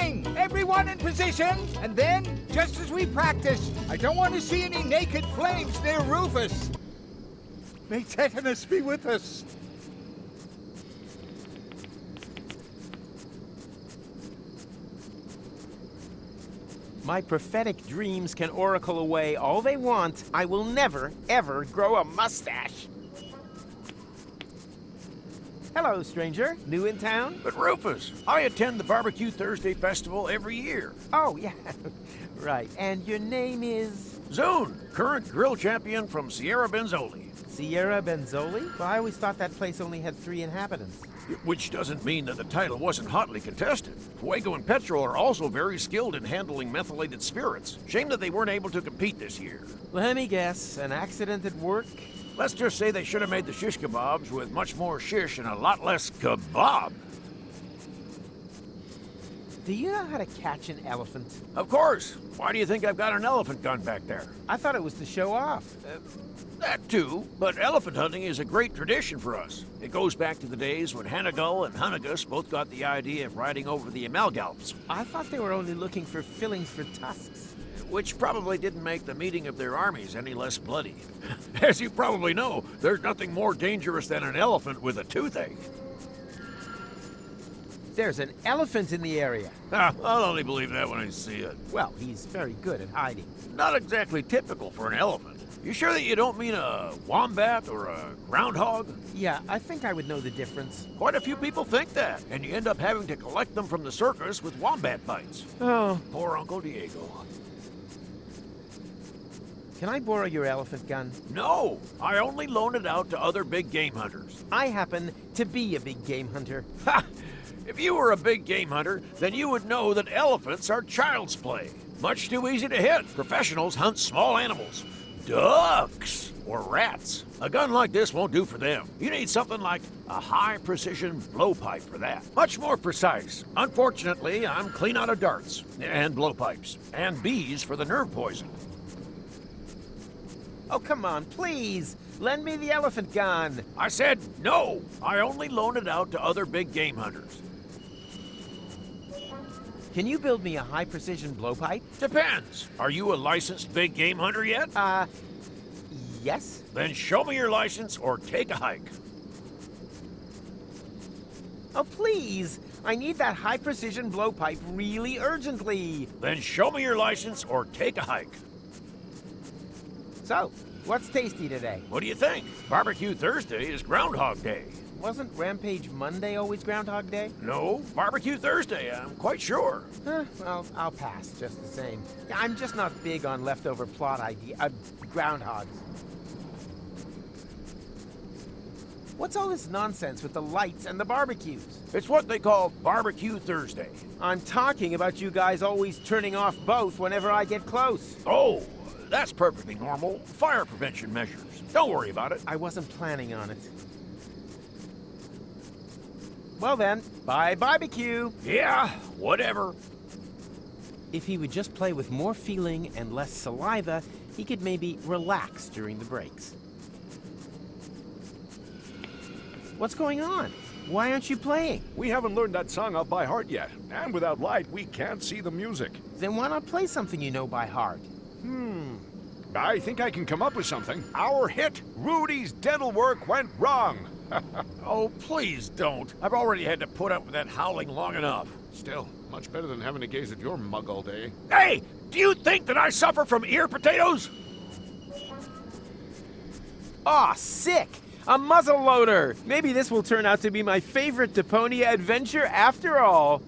beginning! Everyone in position, and then, just as we practiced, I don't want to see any naked flames near Rufus. May tetanus be with us. My prophetic dreams can oracle away all they want. I will never, ever grow a mustache. Hello, stranger. New in town? But Rufus, I attend the Barbecue Thursday Festival every year. Oh, yeah. Right. And your name is? Zune, current grill champion from Sierra Benzoli. Sierra Benzoli? Well, I always thought that place only had 3 inhabitants. Which doesn't mean that the title wasn't hotly contested. Fuego and Petrol are also very skilled in handling methylated spirits. Shame that they weren't able to compete this year. Let me guess, an accident at work? Let's just say they should have made the shish kebabs with much more shish and a lot less kebab. Do you know how to catch an elephant? Of course. Why do you think I've got an elephant gun back there? I thought it was to show off. That too, but elephant hunting is a great tradition for us. It goes back to the days when Hanagal and Hunnigus both got the idea of riding over the Amalgalps. I thought they were only looking for fillings for tusks. Which probably didn't make the meeting of their armies any less bloody. As you probably know, there's nothing more dangerous than an elephant with a toothache. There's an elephant in the area. I'll only believe that when I see it. Well, he's very good at hiding. Not exactly typical for an elephant. You sure that you don't mean a wombat or a groundhog? Yeah, I think I would know the difference. Quite a few people think that, and you end up having to collect them from the circus with wombat bites. Oh. Poor Uncle Diego. Can I borrow your elephant gun? No, I only loan it out to other big game hunters. I happen to be a big game hunter. Ha! If you were a big game hunter, then you would know that elephants are child's play. Much too easy to hit. Professionals hunt small animals. Ducks or rats. A gun like this won't do for them. You need something like a high-precision blowpipe for that. Much more precise. Unfortunately, I'm clean out of darts and blowpipes and bees for the nerve poison. Oh, come on, please. Lend me the elephant gun. I said no. I only loan it out to other big game hunters. Can you build me a high-precision blowpipe? Depends. Are you a licensed big game hunter yet? Yes. Then show me your license or take a hike. Oh, please. I need that high-precision blowpipe really urgently. Then show me your license or take a hike. So, what's tasty today? What do you think? Barbecue Thursday is Groundhog Day. Wasn't Rampage Monday always Groundhog Day? No, Barbecue Thursday, I'm quite sure. Well, I'll pass just the same. I'm just not big on leftover plot groundhogs. What's all this nonsense with the lights and the barbecues? It's what they call Barbecue Thursday. I'm talking about you guys always turning off both whenever I get close. Oh, that's perfectly normal. Fire prevention measures. Don't worry about it. I wasn't planning on it. Well then, bye barbecue. Yeah, whatever. If he would just play with more feeling and less saliva, he could maybe relax during the breaks. What's going on? Why aren't you playing? We haven't learned that song up by heart yet, and without light, we can't see the music. Then why not play something you know by heart? I think I can come up with something. Our hit, Rudy's Dental Work Went Wrong. Oh, please don't. I've already had to put up with that howling long enough. Still, much better than having to gaze at your mug all day. Hey, do you think that I suffer from ear potatoes? Aw, sick! A muzzle loader! Maybe this will turn out to be my favorite Deponia adventure after all.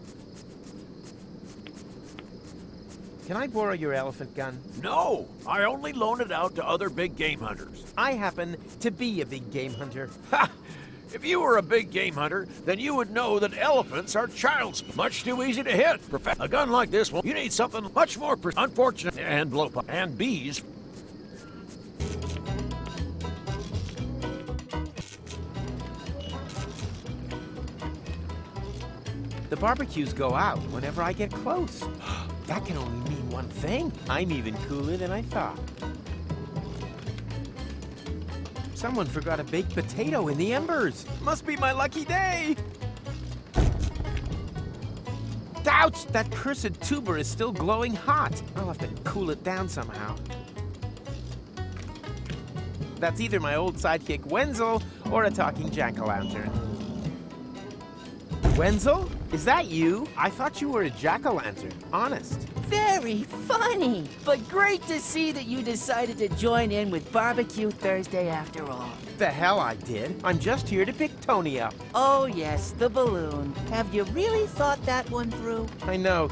Can I borrow your elephant gun? No, I only loan it out to other big game hunters. I happen to be a big game hunter. Ha! If you were a big game hunter, then you would know that elephants are child's play. Much too easy to hit. A gun like this one, you need something much more unfortunate and blowpipe and bees. The barbecues go out whenever I get close. That can only mean one thing. I'm even cooler than I thought. Someone forgot a baked potato in the embers. Must be my lucky day. Ouch! That cursed tuber is still glowing hot. I'll have to cool it down somehow. That's either my old sidekick Wenzel or a talking jack-o'-lantern. Wenzel? Is that you? I thought you were a jack-o'-lantern. Honest. Very funny, but great to see that you decided to join in with Barbecue Thursday after all. The hell I did. I'm just here to pick Tony up. Oh yes, the balloon. Have you really thought that one through? I know.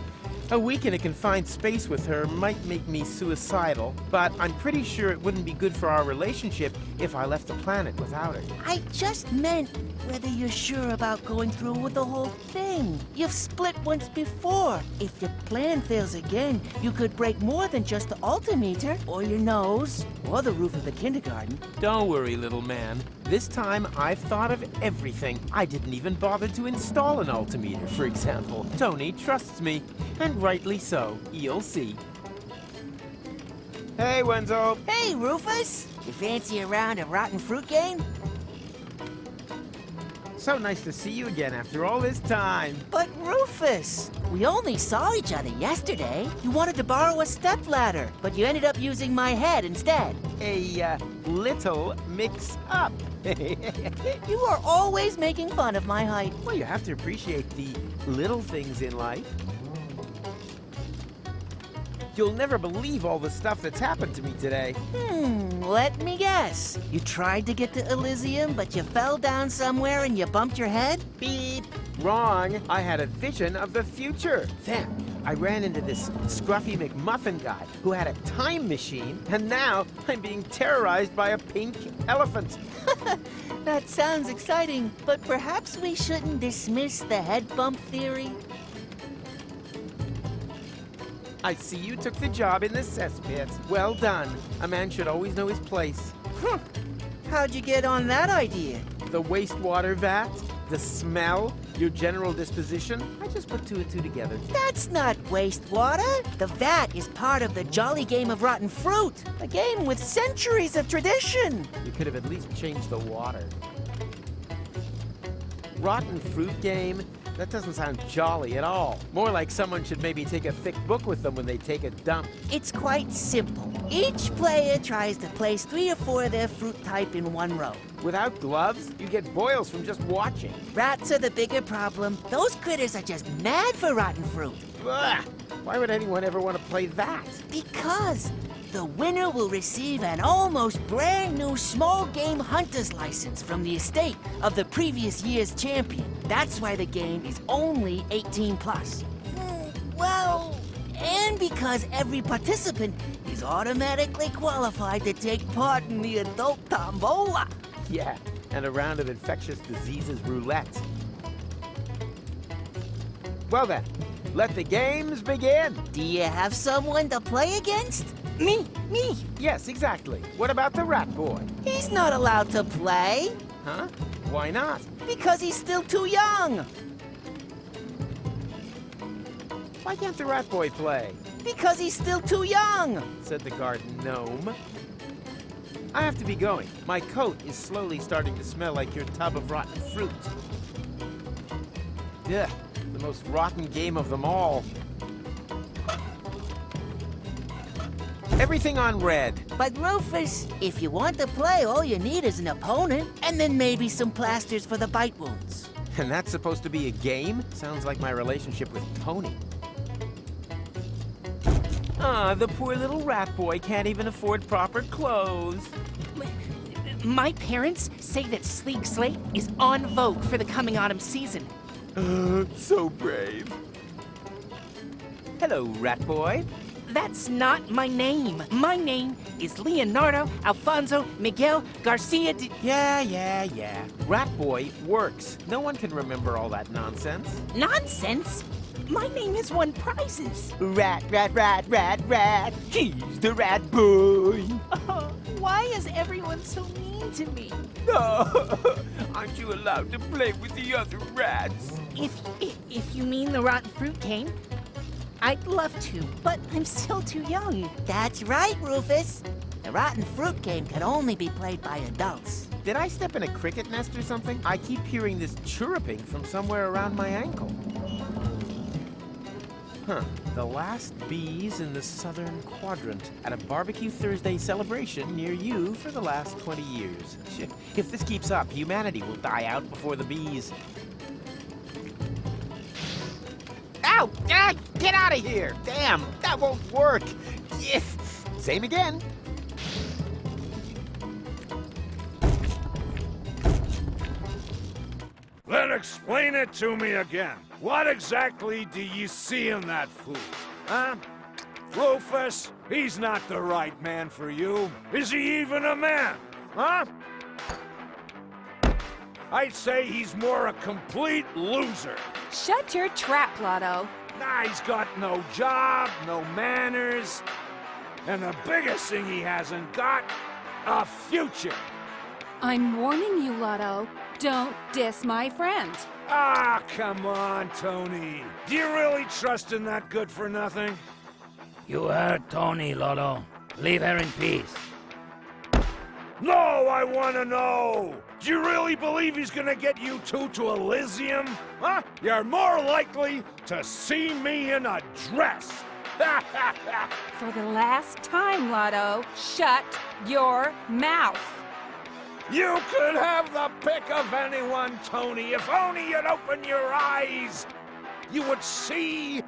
A week in a confined space with her might make me suicidal, but I'm pretty sure it wouldn't be good for our relationship if I left the planet without her. I just meant whether you're sure about going through with the whole thing. You've split once before. If your plan fails again, you could break more than just the altimeter, or your nose, or the roof of the kindergarten. Don't worry, little man. This time, I've thought of everything. I didn't even bother to install an altimeter, for example. Tony trusts me, and rightly so. You'll see. Hey, Wenzel. Hey, Rufus! You fancy a round of rotten fruit game? So nice to see you again after all this time. But Rufus, we only saw each other yesterday. You wanted to borrow a stepladder, but you ended up using my head instead. A little mix-up. You are always making fun of my height. Well, you have to appreciate the little things in life. You'll never believe all the stuff that's happened to me today. Let me guess. You tried to get to Elysium, but you fell down somewhere and you bumped your head? Beep. Wrong. I had a vision of the future. Then I ran into this scruffy McMuffin guy who had a time machine, and now I'm being terrorized by a pink elephant. That sounds exciting, but perhaps we shouldn't dismiss the head bump theory. I see you took the job in the cesspit. Well done. A man should always know his place. How'd you get on that idea? The wastewater vat, the smell, your general disposition. I just put two and two together. That's not wastewater. The vat is part of the jolly game of rotten fruit, a game with centuries of tradition. You could have at least changed the water. Rotten fruit game? That doesn't sound jolly at all. More like someone should maybe take a thick book with them when they take a dump. It's quite simple. Each player tries to place 3 or 4 of their fruit type in one row. Without gloves, you get boils from just watching. Rats are the bigger problem. Those critters are just mad for rotten fruit. Ugh! Why would anyone ever want to play that? Because the winner will receive an almost brand new small game hunter's license from the estate of the previous year's champion. That's why the game is only 18 plus. Well, and because every participant is automatically qualified to take part in the adult tombola. Yeah, and a round of infectious diseases roulette. Well then, let the games begin. Do you have someone to play against? Me. Yes, exactly. What about the rat boy? He's not allowed to play. Huh? Why not? Because he's still too young. Why can't the rat boy play? Because he's still too young. Said the garden gnome. I have to be going. My coat is slowly starting to smell like your tub of rotten fruit. Ugh, the most rotten game of them all. Everything on red. But Rufus, if you want to play, all you need is an opponent, and then maybe some plasters for the bite wounds. And that's supposed to be a game? Sounds like my relationship with Tony. Ah, the poor little rat boy can't even afford proper clothes. My parents say that Sleek Slate is on vogue for the coming autumn season. So brave. Hello, rat boy. That's not my name. My name is Leonardo Alfonso Miguel Garcia de... Yeah. Rat boy works. No one can remember all that nonsense. Nonsense? My name has won prizes. Rat. He's the rat boy. Why is everyone so mean to me? Aren't you allowed to play with the other rats? If you mean the rotten fruit game, I'd love to, but I'm still too young. That's right, Rufus. The rotten fruit game can only be played by adults. Did I step in a cricket nest or something? I keep hearing this chirruping from somewhere around my ankle. Huh. The last bees in the southern quadrant at a barbecue Thursday celebration near you for the last 20 years. If this keeps up, humanity will die out before the bees. Ow! Ah, get out of here! Damn, that won't work. Same again. Then explain it to me again. What exactly do you see in that fool? Huh? Rufus, he's not the right man for you. Is he even a man? Huh? I'd say he's more a complete loser. Shut your trap, Lotto. Nah, he's got no job, no manners. And the biggest thing he hasn't got, a future. I'm warning you, Lotto. Don't diss my friend. Ah, come on, Tony. Do you really trust in that good-for-nothing? You heard Tony, Lotto. Leave her in peace. No, I want to know. Do you really believe he's gonna get you two to Elysium? Huh? You're more likely to see me in a dress. For the last time, Lotto, shut your mouth. You could have the pick of anyone, Tony. If only you'd open your eyes, you would see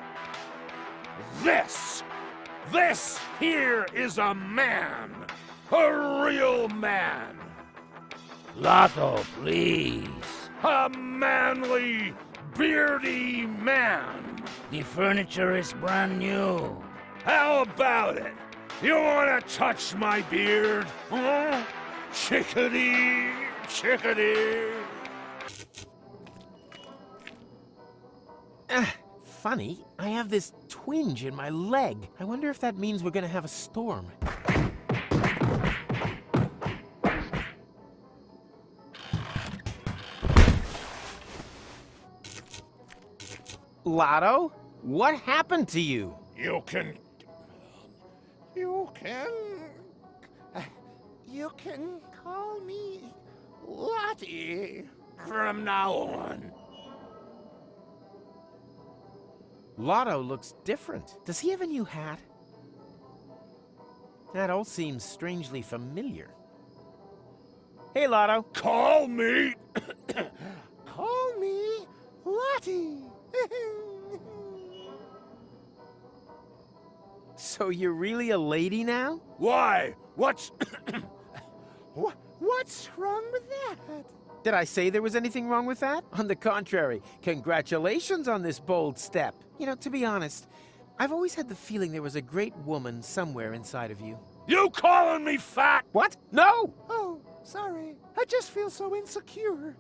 this. This here is a man. A real man. Lotto, please. A manly, beardy man. The furniture is brand new. How about it? You want to touch my beard? Huh? Chickadee, chickadee. Funny, I have this twinge in my leg. I wonder if that means we're gonna have a storm. Lotto, what happened to you? You can call me Lottie from now on. Lotto looks different. Does he have a new hat? That all seems strangely familiar. Hey, Lotto. Call me Lottie. So you're really a lady now? Why? What's wrong with that? Did I say there was anything wrong with that? On the contrary, congratulations on this bold step. You know, to be honest, I've always had the feeling there was a great woman somewhere inside of you. You calling me fat? What? No! Oh, sorry. I just feel so insecure.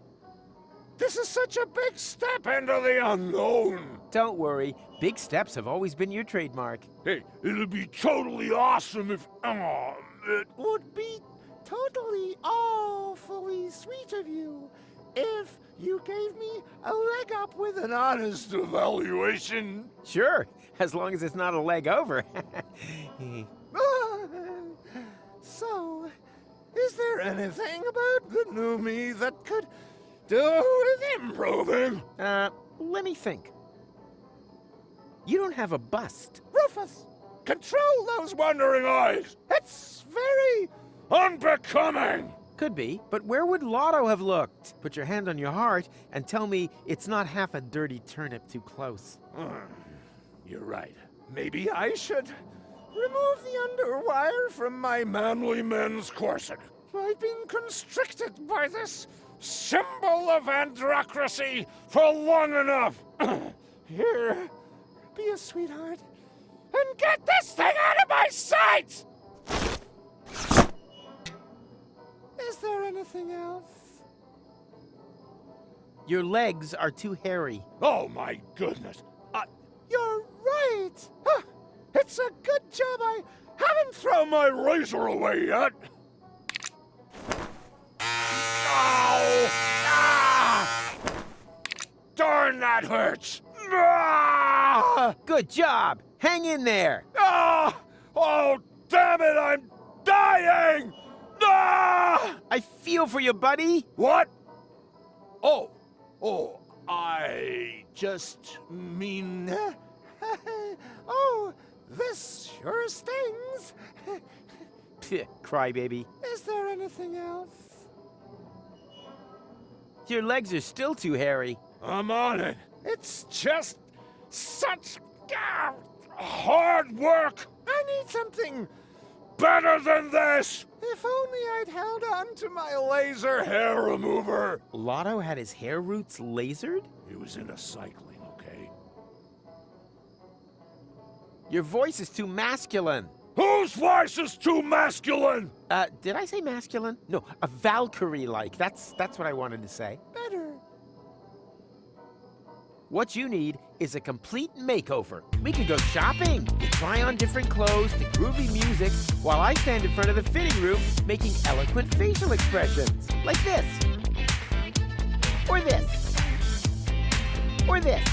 This is such a big step into the unknown. Don't worry, big steps have always been your trademark. Hey, it'd be totally awesome if... it would be totally awfully sweet of you if you gave me a leg up with an honest evaluation. Sure, as long as it's not a leg over. So, is there anything about the new me that could do with improving? Let me think. You don't have a bust. Rufus, control those wandering eyes. It's very unbecoming. Could be, but where would Lotto have looked? Put your hand on your heart and tell me it's not half a dirty turnip too close. You're right. Maybe I should remove the underwire from my manly men's corset. I've been constricted by this symbol of androcracy for long enough. Here, be a sweetheart and get this thing out of my sight! Is there anything else? Your legs are too hairy. Oh my goodness. You're right. Huh. It's a good job I haven't thrown my razor away yet. Ow! Ah! Darn, that hurts. Ah! Good job! Hang in there! Ah! Oh, damn it, I'm dying! Ah! I feel for you, buddy! What? Oh, I just mean This sure stings. Crybaby. Is there anything else? Your legs are still too hairy. I'm on it. It's just such hard work. I need something better than this. If only I'd held on to my laser hair remover. Lotto had his hair roots lasered? He was into cycling, okay? Your voice is too masculine. Whose voice is too masculine? Did I say masculine? No, a Valkyrie-like. That's what I wanted to say. Better. What you need is a complete makeover. We could go shopping, to try on different clothes, to groovy music, while I stand in front of the fitting room making eloquent facial expressions. Like this. Or this. Or this.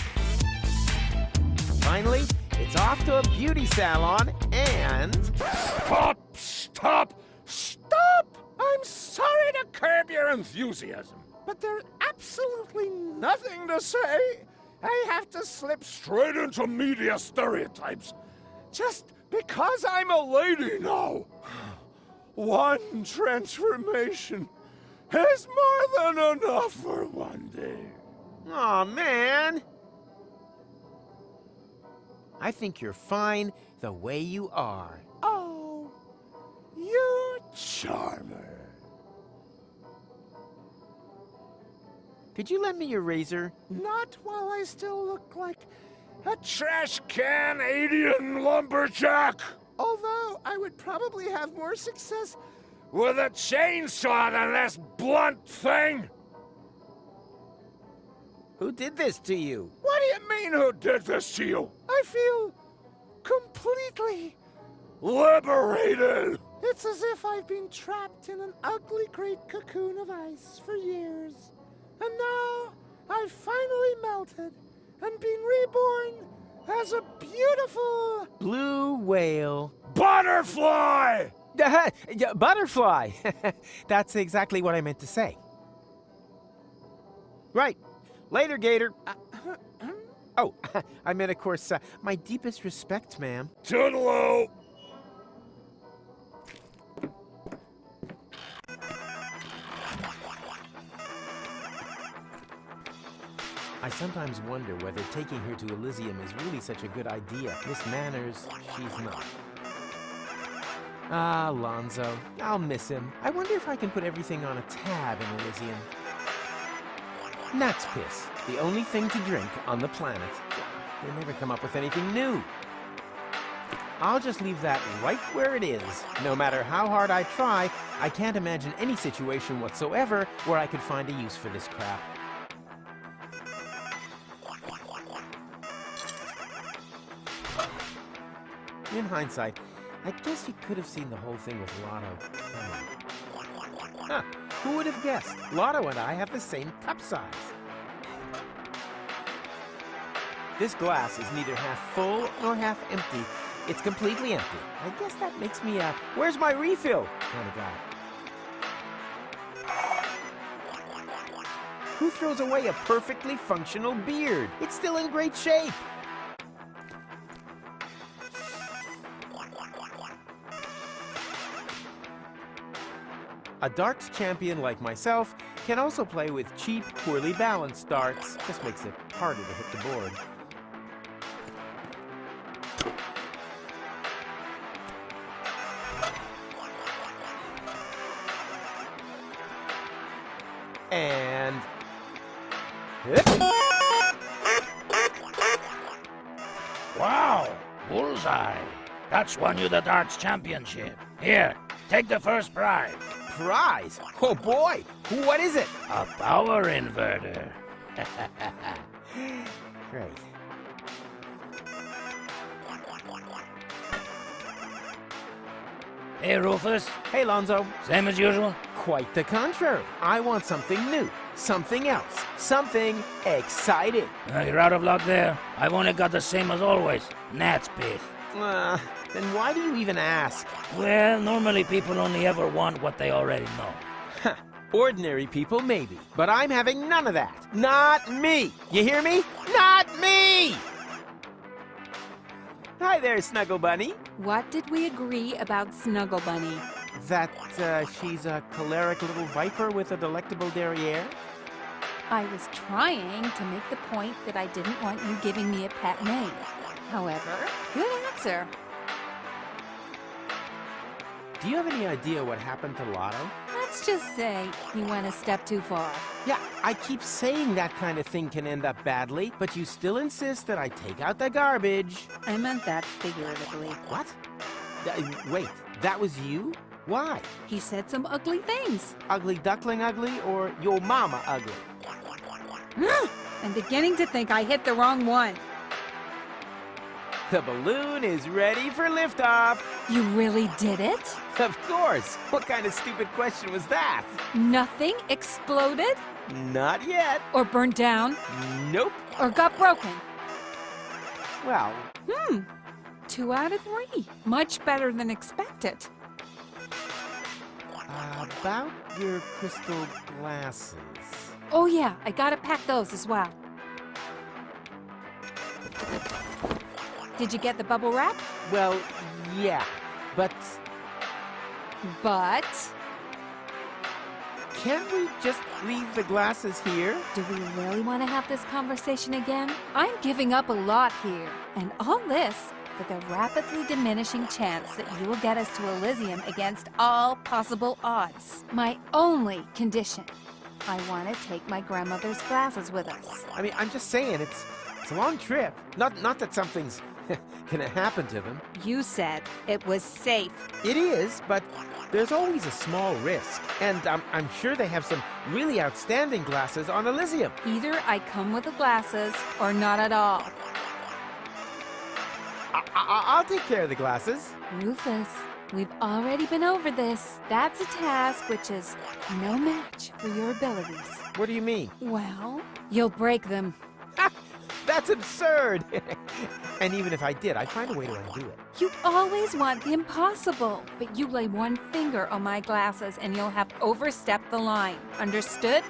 Finally, it's off to a beauty salon and... Stop! Stop! Stop! I'm sorry to curb your enthusiasm, but there's absolutely nothing to say. I have to slip straight into media stereotypes just because I'm a lady now. One transformation is more than enough for one day. Aw, man. I think you're fine the way you are. Oh, you charmer. Could you lend me your razor? Not while I still look like a trash can alien lumberjack. Although I would probably have more success with a chainsaw than this blunt thing. Who did this to you? What do you mean, who did this to you? I feel completely liberated. It's as if I've been trapped in an ugly great cocoon of ice for years. And now I've finally melted and been reborn as a beautiful... Blue whale. Butterfly! Butterfly! That's exactly what I meant to say. Right. Later, Gator. Oh, I meant, of course, my deepest respect, ma'am. Toodaloo! I sometimes wonder whether taking her to Elysium is really such a good idea. Miss Manners, she's not. Ah, Lonzo. I'll miss him. I wonder if I can put everything on a tab in Elysium. Gnat's piss. The only thing to drink on the planet. They never come up with anything new. I'll just leave that right where it is. No matter how hard I try, I can't imagine any situation whatsoever where I could find a use for this crap. In hindsight, I guess you could have seen the whole thing with Lotto. Huh, who would have guessed? Lotto and I have the same cup size. This glass is neither half full nor half empty. It's completely empty. I guess that makes me a where's my refill kind of guy. Who throws away a perfectly functional beard? It's still in great shape. A darts champion like myself can also play with cheap, poorly balanced darts. Just makes it harder to hit the board. And... Wow, bullseye. That's won you the darts championship. Here, take the first prize. Prize? Oh boy! What is it? A power inverter. Great. Hey, Rufus. Hey, Lonzo. Same as usual? Quite the contrary. I want something new, something else, something exciting. You're out of luck there. I've only got the same as always. Gnat's piss. Then why do you even ask? Well, normally people only ever want what they already know. Ordinary people, maybe. But I'm having none of that. Not me. You hear me? Not me! Hi there, Snuggle Bunny. What did we agree about Snuggle Bunny? That she's a choleric little viper with a delectable derriere? I was trying to make the point that I didn't want you giving me a pet name. However, good answer. Do you have any idea what happened to Lotto? Let's just say he went a step too far. Yeah, I keep saying that kind of thing can end up badly, but you still insist that I take out the garbage. I meant that figuratively. What? Wait, that was you? Why? He said some ugly things. Ugly duckling ugly or your mama ugly? I'm beginning to think I hit the wrong one. The balloon is ready for liftoff. You really did it? Of course. What kind of stupid question was that? Nothing exploded? Not yet. Or burned down? Nope. Or got broken? Well, 2 out of 3. Much better than expected. about your crystal glasses. Oh yeah, I gotta pack those as well. Did you get the bubble wrap? Well, yeah, but can't we just leave the glasses here? do we really want to have this conversation again? I'm giving up a lot here, and all this for the rapidly diminishing chance that you will get us to Elysium against all possible odds. My only condition: I want to take my grandmother's glasses with us. I mean, I'm just saying, it's a long trip. Not that something's gonna happen to them. You said it was safe. It is, but there's always a small risk. And I'm sure they have some really outstanding glasses on Elysium. Either I come with the glasses or not at all. I'll take care of the glasses. Rufus, we've already been over this. That's a task which is no match for your abilities. What do you mean? Well, you'll break them. That's absurd! And even if I did, I'd find a way to undo it. You always want the impossible, but you lay one finger on my glasses and you'll have overstepped the line. Understood?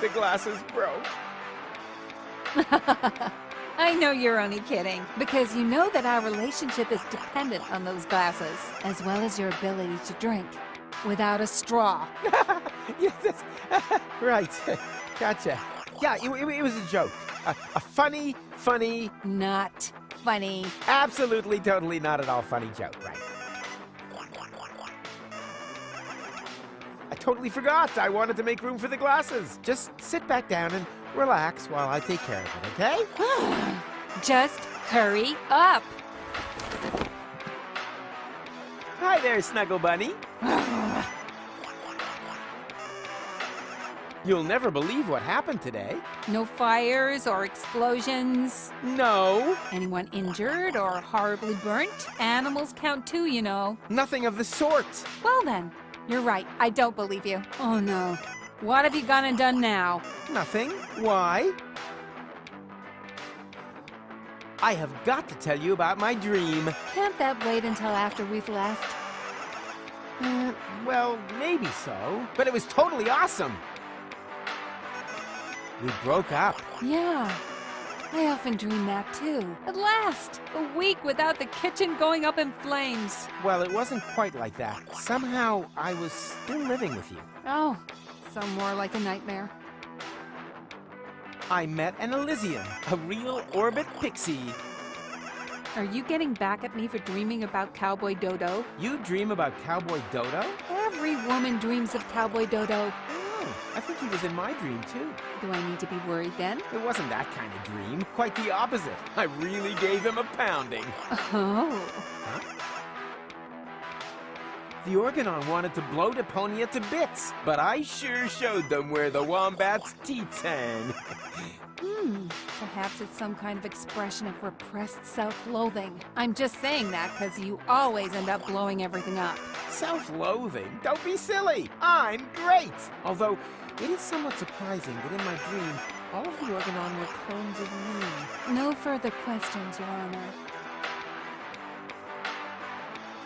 The glasses broke. I know you're only kidding, because you know that our relationship is dependent on those glasses, as well as your ability to drink without a straw. Yeah, that's right. Gotcha. Yeah, it was a joke. A funny... Not funny. Absolutely, totally not at all funny joke, right? I totally forgot. I wanted to make room for the glasses. Just sit back down and relax while I take care of it, okay? Just hurry up. Hi there, Snuggle Bunny. You'll never believe what happened today. No fires or explosions? No. Anyone injured or horribly burnt? Animals count too, you know. Nothing of the sort. Well then, you're right. I don't believe you. Oh no. What have you gone and done now? Nothing. Why? I have got to tell you about my dream. Can't that wait until after we've left? Well, maybe so. But it was totally awesome. We broke up. Yeah. I often dream that too. At last! A week without the kitchen going up in flames. Well, it wasn't quite like that. Somehow, I was still living with you. Oh, so more like a nightmare. I met an Elysium, a real orbit pixie. Are you getting back at me for dreaming about Cowboy Dodo? You dream about Cowboy Dodo? Every woman dreams of Cowboy Dodo. Oh, I think he was in my dream, too. Do I need to be worried then? It wasn't that kind of dream. Quite the opposite. I really gave him a pounding. Oh. Huh? The Organon wanted to blow Deponia to bits, but I sure showed them where the wombat's teats hang. Perhaps it's some kind of expression of repressed self-loathing. I'm just saying that because you always end up blowing everything up. Self-loathing? Don't be silly! I'm great! Although, it is somewhat surprising that in my dream, all of the Organon were clones of me. No further questions, Your Honor.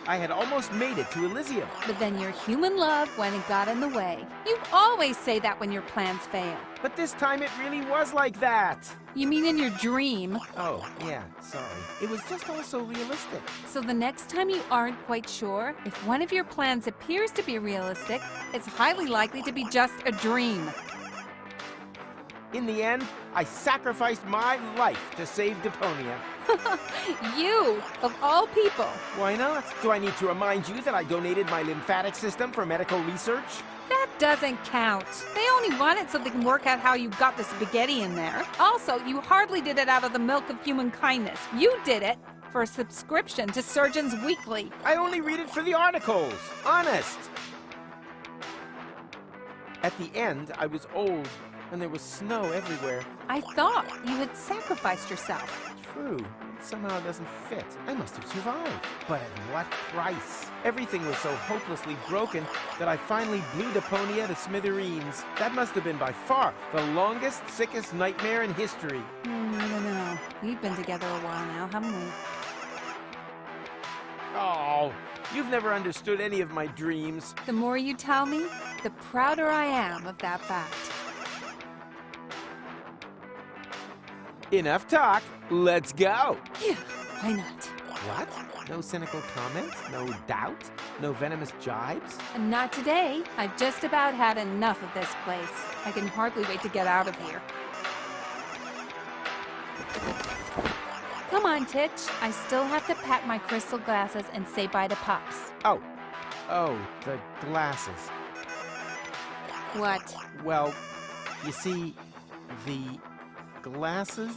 I had almost made it to Elysium. But then your human love went and got in the way. You always say that when your plans fail. But this time it really was like that. You mean in your dream? Oh, yeah, sorry. It was just all so realistic. So the next time you aren't quite sure, if one of your plans appears to be realistic, it's highly likely to be just a dream. In the end, I sacrificed my life to save Deponia. You, of all people. Why not? Do I need to remind you that I donated my lymphatic system for medical research? That doesn't count. They only want it so they can work out how you got the spaghetti in there. Also, you hardly did it out of the milk of human kindness. You did it for a subscription to Surgeons Weekly. I only read it for the articles. Honest. At the end, I was old, and there was snow everywhere. I thought you had sacrificed yourself. True. Somehow it doesn't fit. I must have survived. But at what price? Everything was so hopelessly broken that I finally blew Deponia to smithereens. That must have been by far the longest, sickest nightmare in history. I don't know. We've been together a while now, haven't we? Oh, you've never understood any of my dreams. The more you tell me, the prouder I am of that fact. Enough talk. Let's go. Yeah, why not? What? No cynical comments? No doubt? No venomous jibes? And not today. I've just about had enough of this place. I can hardly wait to get out of here. Come on, Titch. I still have to pack my crystal glasses and say bye to Pops. Oh, the glasses. What? Well, you see, the glasses?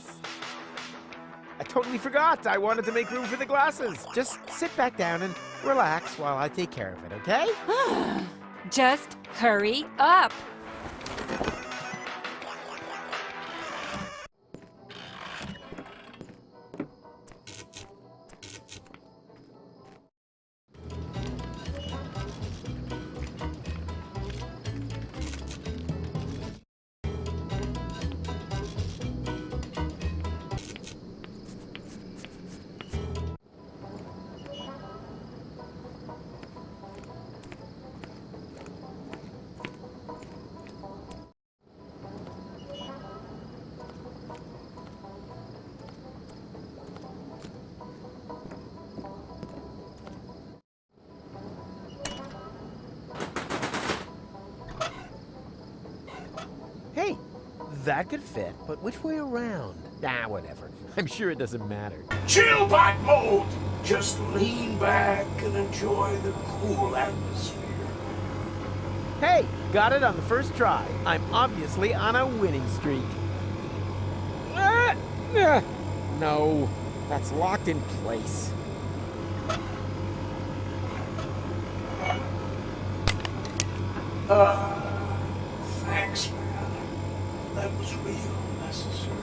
I totally forgot. I wanted to make room for the glasses. Just sit back down and relax while I take care of it, okay? Just hurry up. Hey, that could fit, but which way around? Nah, whatever. I'm sure it doesn't matter. Chill back mode! Just lean back and enjoy the cool atmosphere. Hey, got it on the first try. I'm obviously on a winning streak. No, that's locked in place. Thanks, man. That was real necessary.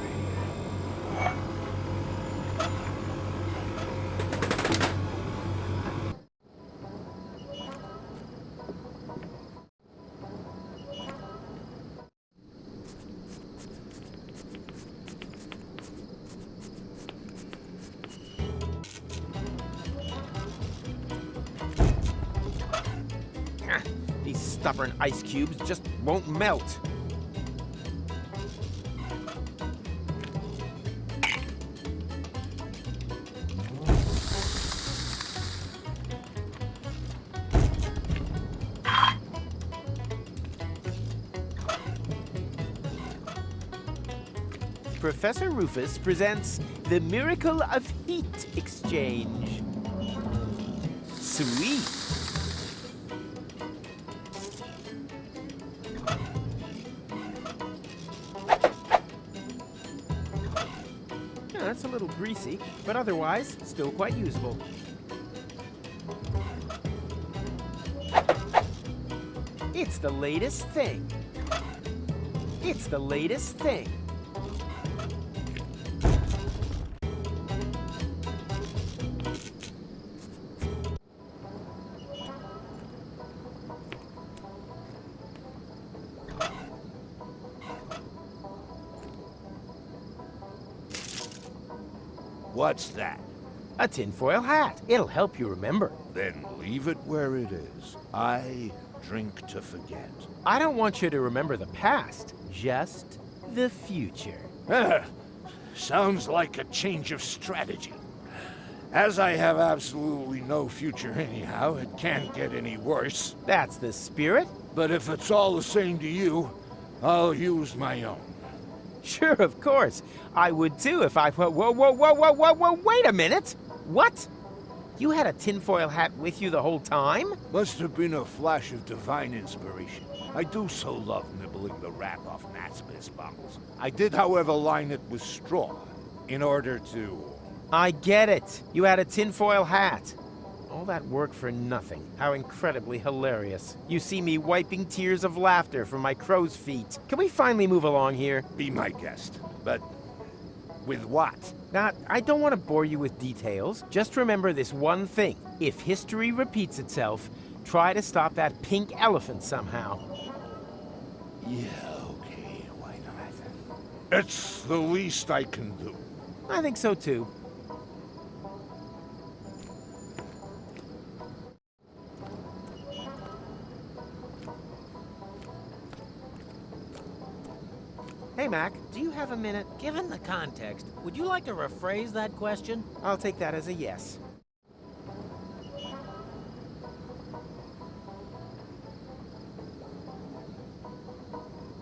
These stubborn ice cubes just won't melt. Professor Rufus presents the miracle of heat exchange. Sweet. Yeah, that's a little greasy, but otherwise still quite usable. It's the latest thing. It's the latest thing. What's that? A tinfoil hat. It'll help you remember. Then leave it where it is. I drink to forget. I don't want you to remember the past, just the future. Sounds like a change of strategy. As I have absolutely no future anyhow, it can't get any worse. That's the spirit. But if it's all the same to you, I'll use my own. Sure, of course. I would too if I... Whoa, wait a minute! What? You had a tinfoil hat with you the whole time? Must have been a flash of divine inspiration. I do so love nibbling the wrap off Nat's piss bottles. I did, however, line it with straw, in order to... I get it. You had a tinfoil hat. All that work for nothing. How incredibly hilarious. You see me wiping tears of laughter from my crow's feet. Can we finally move along here? Be my guest. But with what? Now, I don't want to bore you with details. Just remember this one thing. If history repeats itself, try to stop that pink elephant somehow. Yeah, okay, why not? It's the least I can do. I think so too. Hey, Mac, do you have a minute? Given the context, would you like to rephrase that question? I'll take that as a yes.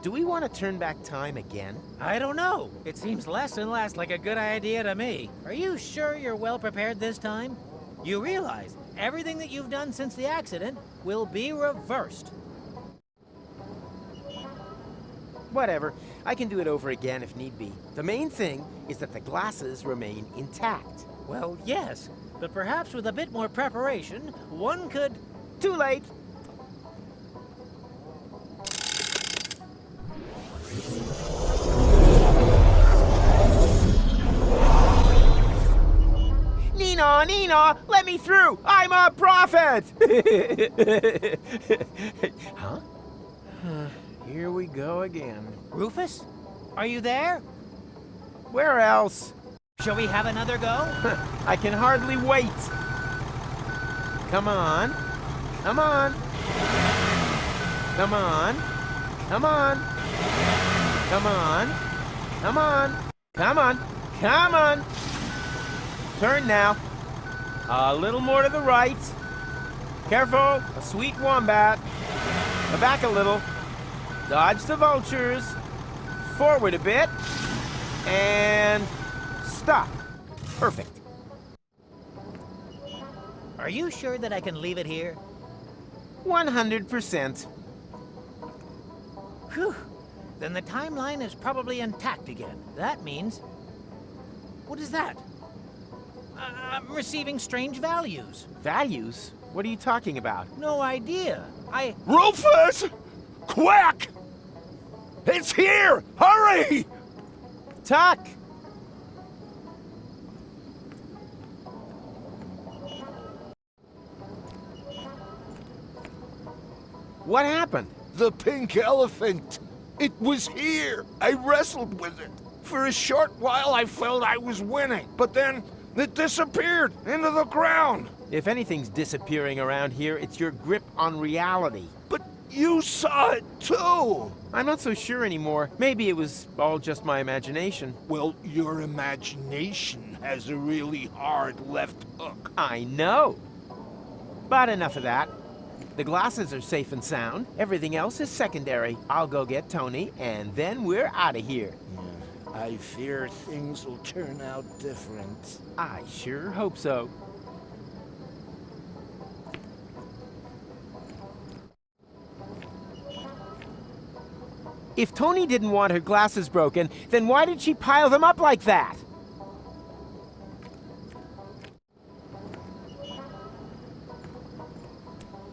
Do we want to turn back time again? I don't know. It seems less and less like a good idea to me. Are you sure you're well prepared this time? You realize everything that you've done since the accident will be reversed. Whatever. I can do it over again if need be. The main thing is that the glasses remain intact. Well, yes, but perhaps with a bit more preparation, one could... Too late! Nina, let me through! I'm a prophet! Huh? Here we go again. Rufus? Are you there? Where else? Shall we have another go? I can hardly wait. Come on. Come on. Come on. Come on. Come on. Come on. Come on. Come on. Turn now. A little more to the right. Careful. A sweet wombat. Back a little. Dodge the vultures. Forward a bit. And stop. Perfect. Are you sure that I can leave it here? 100%. Whew. Then the timeline is probably intact again. That means... What is that? I'm receiving strange values. Values? What are you talking about? No idea. Rufus! Quick! It's here! Hurry! Tuck! What happened? The pink elephant. It was here. I wrestled with it. For a short while, I felt I was winning, but then it disappeared into the ground. If anything's disappearing around here, it's your grip on reality. But you saw it too. I'm not so sure anymore. Maybe it was all just my imagination. Well, your imagination has a really hard left hook. I know. But enough of that. The glasses are safe and sound. Everything else is secondary. I'll go get Tony, and then we're out of here. I fear things will turn out different. I sure hope so. If Tony didn't want her glasses broken, then why did she pile them up like that?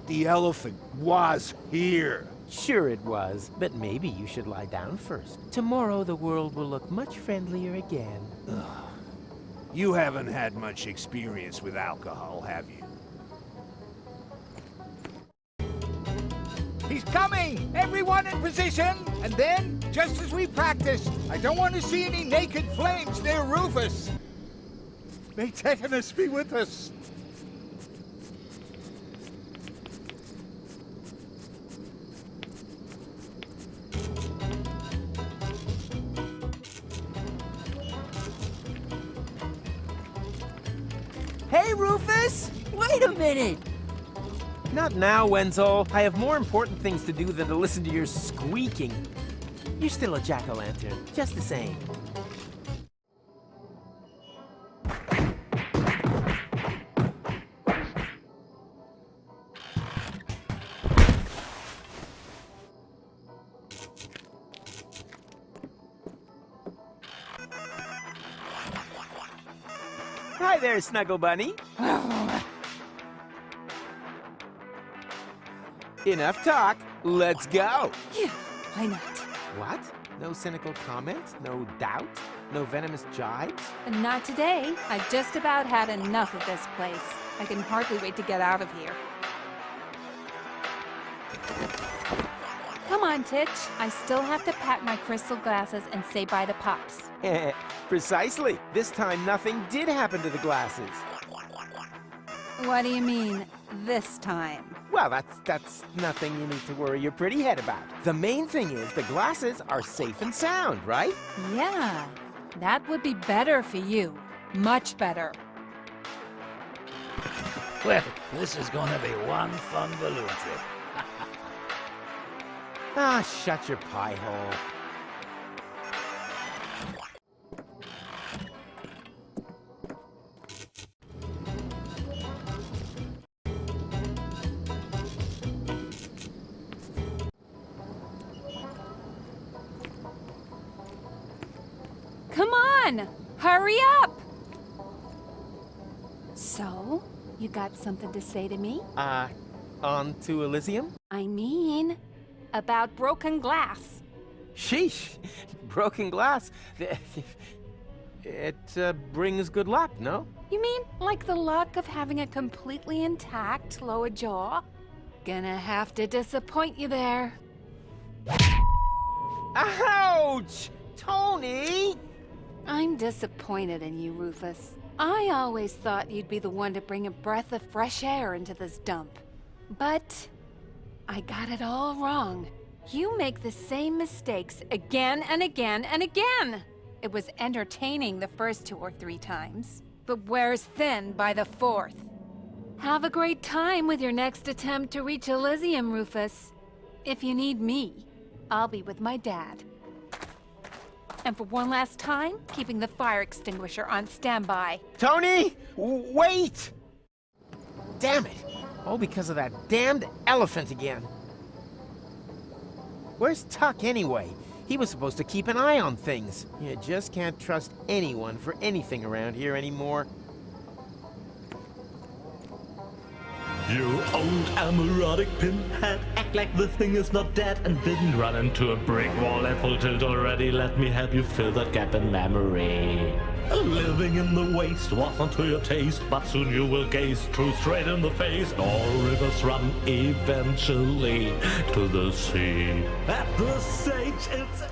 The elephant was here. Sure it was, but maybe you should lie down first. Tomorrow the world will look much friendlier again. You haven't had much experience with alcohol, have you? He's coming! Everyone in position! And then, just as we practiced, I don't want to see any naked flames near Rufus. May tetanus be with us. Hey, Rufus! Wait a minute! Not now, Wenzel. I have more important things to do than to listen to your squeaking. You're still a jack-o'-lantern, just the same. Hi there, Snuggle Bunny. Enough talk. Let's go. Yeah, why not? What? No cynical comments? No doubt? No venomous jibes? Not today. I've just about had enough of this place. I can hardly wait to get out of here. Come on, Titch. I still have to pack my crystal glasses and say bye to Pops. Precisely. This time nothing did happen to the glasses. What do you mean, this time? Well, that's nothing you need to worry your pretty head about. The main thing is the glasses are safe and sound, right? Yeah, that would be better for you. Much better. Well, this is gonna be one fun balloon trip. Ah, shut your pie hole. Come on! Hurry up! So, you got something to say to me? On to Elysium? I mean, about broken glass. Sheesh. Broken glass. It brings good luck, no? You mean like the luck of having a completely intact lower jaw? Gonna have to disappoint you there. Ouch! Tony! I'm disappointed in you, Rufus. I always thought you'd be the one to bring a breath of fresh air into this dump. But I got it all wrong. You make the same mistakes again and again and again. It was entertaining the first 2 or 3 times, but wears thin by the 4th. Have a great time with your next attempt to reach Elysium, Rufus. If you need me, I'll be with my dad. And for one last time, keeping the fire extinguisher on standby. Tony! Wait! Damn it! All because of that damned elephant again. Where's Tuck anyway? He was supposed to keep an eye on things. You just can't trust anyone for anything around here anymore. You old amorotic pinhead, act like the thing is not dead and didn't run into a brick wall at full tilt already. Let me help you fill that gap in memory. Living in the waste wasn't to your taste, but soon you will gaze true straight in the face. All rivers run eventually to the sea. At this stage, it's